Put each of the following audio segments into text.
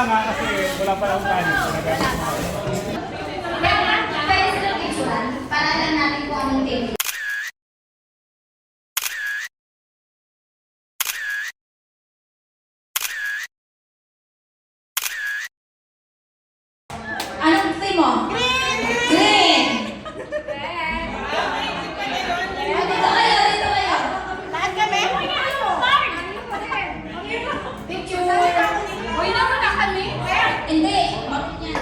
lang ha, kasi wala pa lang kanin. Pwede sila picturean para alam natin kung anong team. Anong team mo? Green! Dito kayo, dito kayo. Lahat kami? Picture. Uy, naman na kami. Hindi. Bakit yan?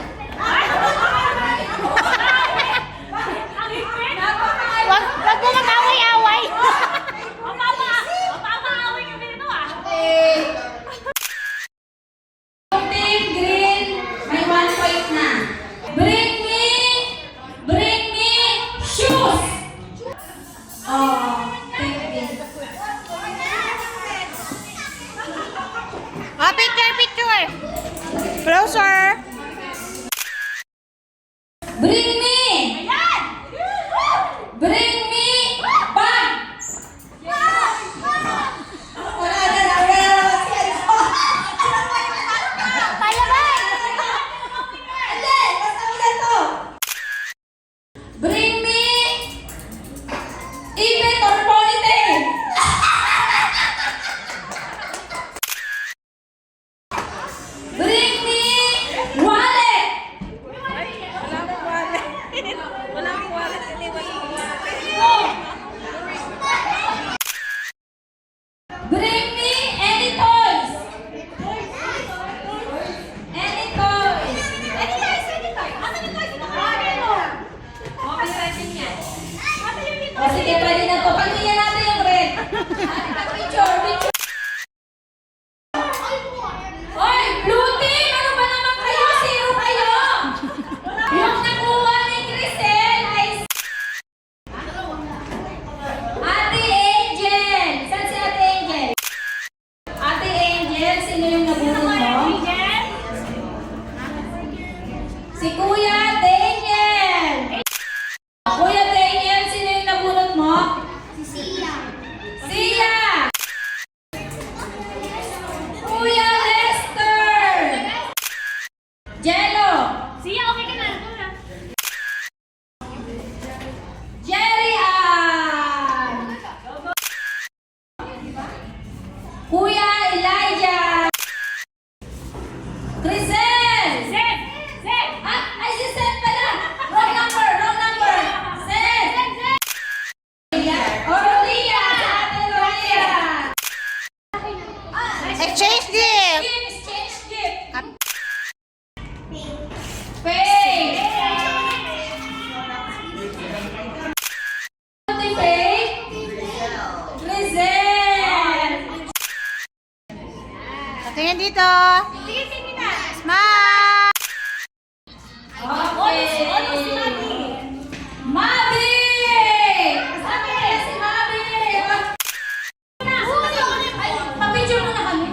Wag mo mag-away-away. Mapapa-away kami nito ah. Team Green, may 1 point na. Bring me shoes. Oh, Team Green. Oh, picture. Closer. Bring me bag. Wala na. Palabay. Hindi, basta ulit to. Bring me ipit or ponytail. Bring me wallet. Walang wallet. Bring me any toys. Any toys. O sige, pwede na to. Pagkaya natin yung red. Picture. Oy, blue team! Ano ba naman kayo? Zero kayo! Yung nakuha ni Crisel ay Ate Angel! Saan si Ate Angel? Ate Angel, sino yung nabunod mo? Si Kuya Daniel! Kuya Daniel, sino yung nabunod mo? Sia! Kuya Lester! Jello! Siya, okay ka na. Jerry Ann! Kuya Elijah! Crisel! Zed! Ay, si Seth pala! Wrong number! Seth! Rolia! Sa atin, Rolia! Exchange gift. Exchange gift! Faith! Faith! Crisel! Tingin dito. Smile. Okay. Mabi! Sabi kaya si Mabi! Ay, papicture mo na kami.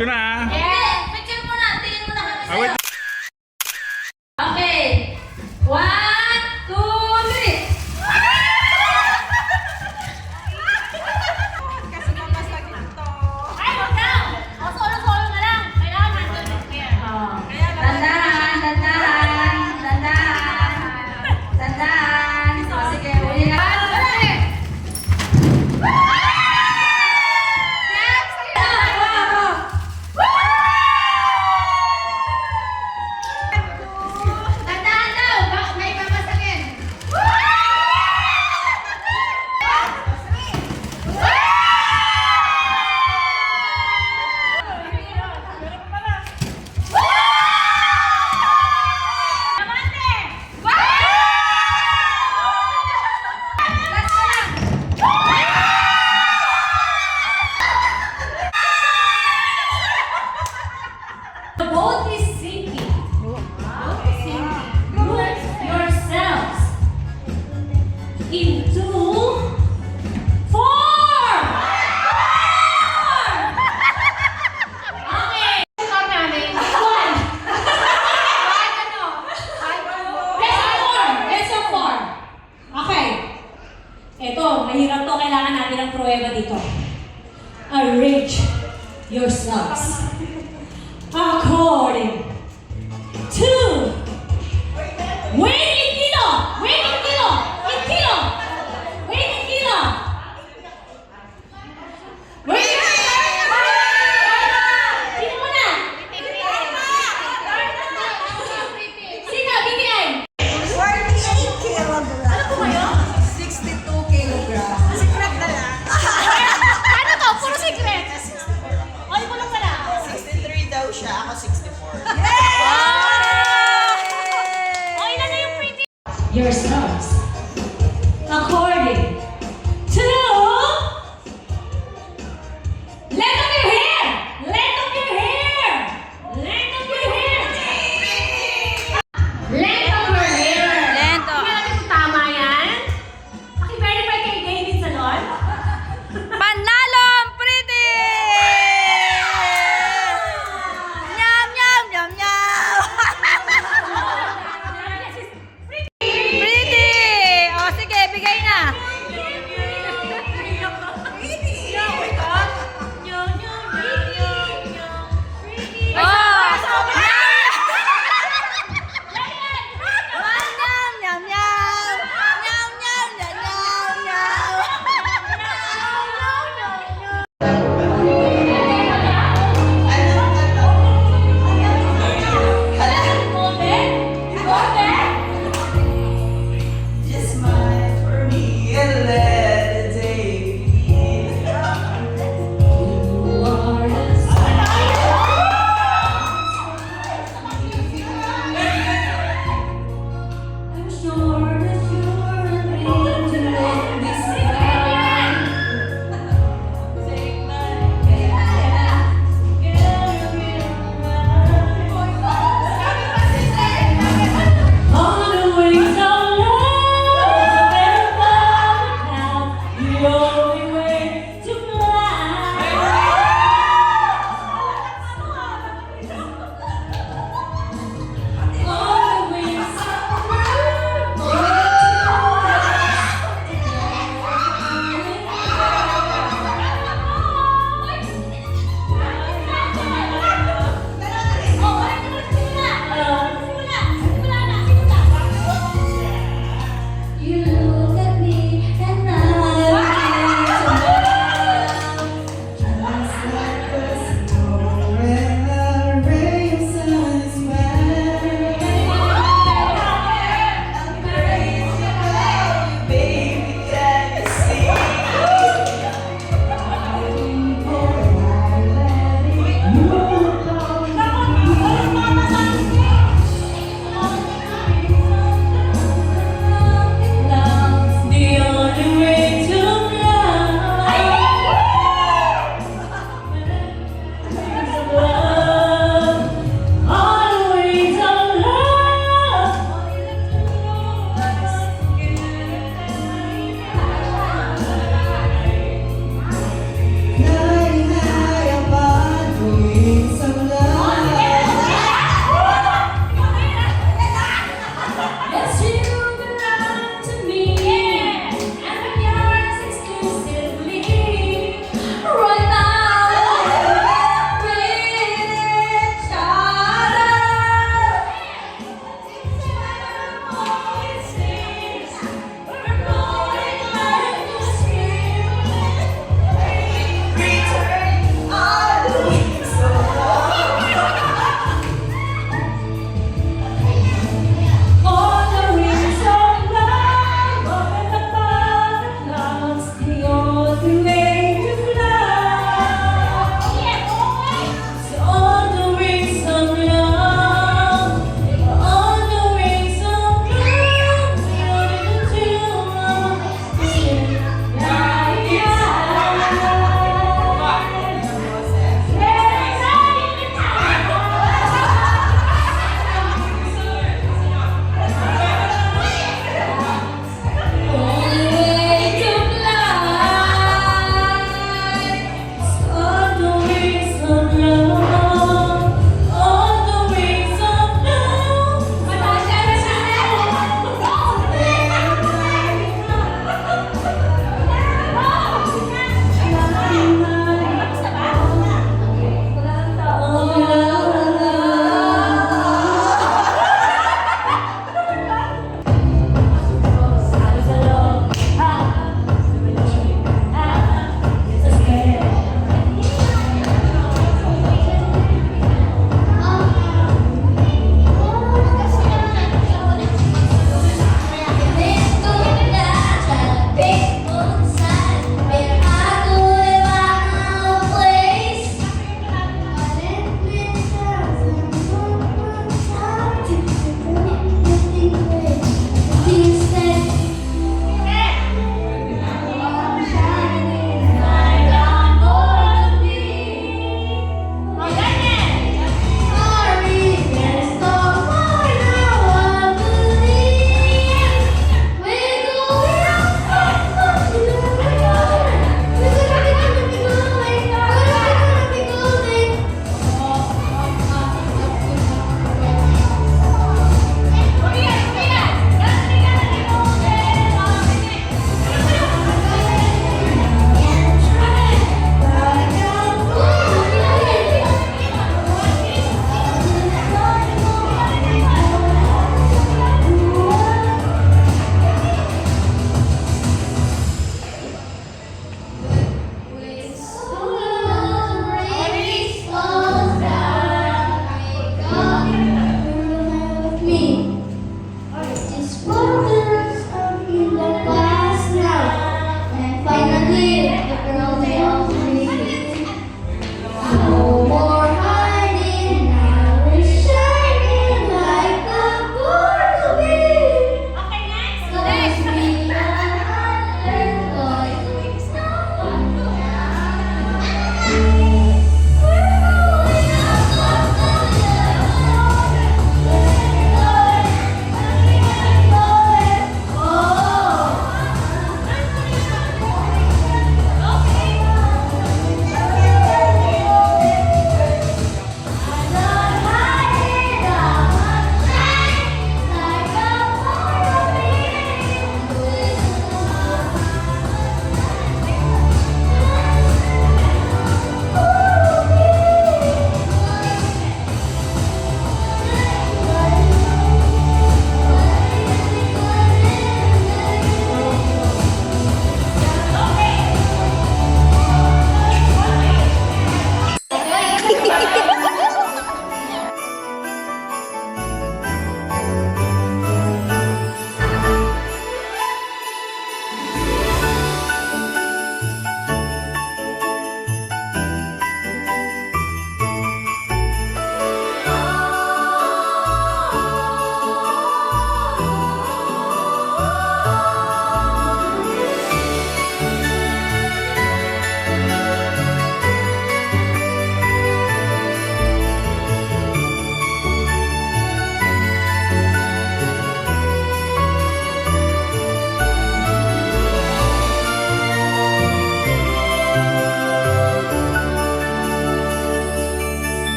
ko na ah. Yeah! Picture mo na! Tingin mo na kami Ah, wait. sa'yo. Okay. 1, 2, 3. Ay, wag na! O, solo-solo na lang. Kailangan nandun yung pair. Dandahan, dandahan, dandahan. Dandahan. O, sige, uli na. Dandahan daw! May papasakin. The boat is sinking. Move yourselves into form. Okay. Stop namin. One. Let's go form. Okay. Ito, mahirap to. Kailangan natin ng pruweba dito. Arrange yourselves according to weight in kilo, weight in kilo, in kilo, weight in kilo, weight in kilo. Sino muna? Sino? BTI? 48 kilograms. Ano po kayo? 62 kilograms. Secret na lang. Ano to? Puro secret. Ay, mo lang pala. 63 daw siya, ako 64. Oh, ilan na yung pretty? Yourselves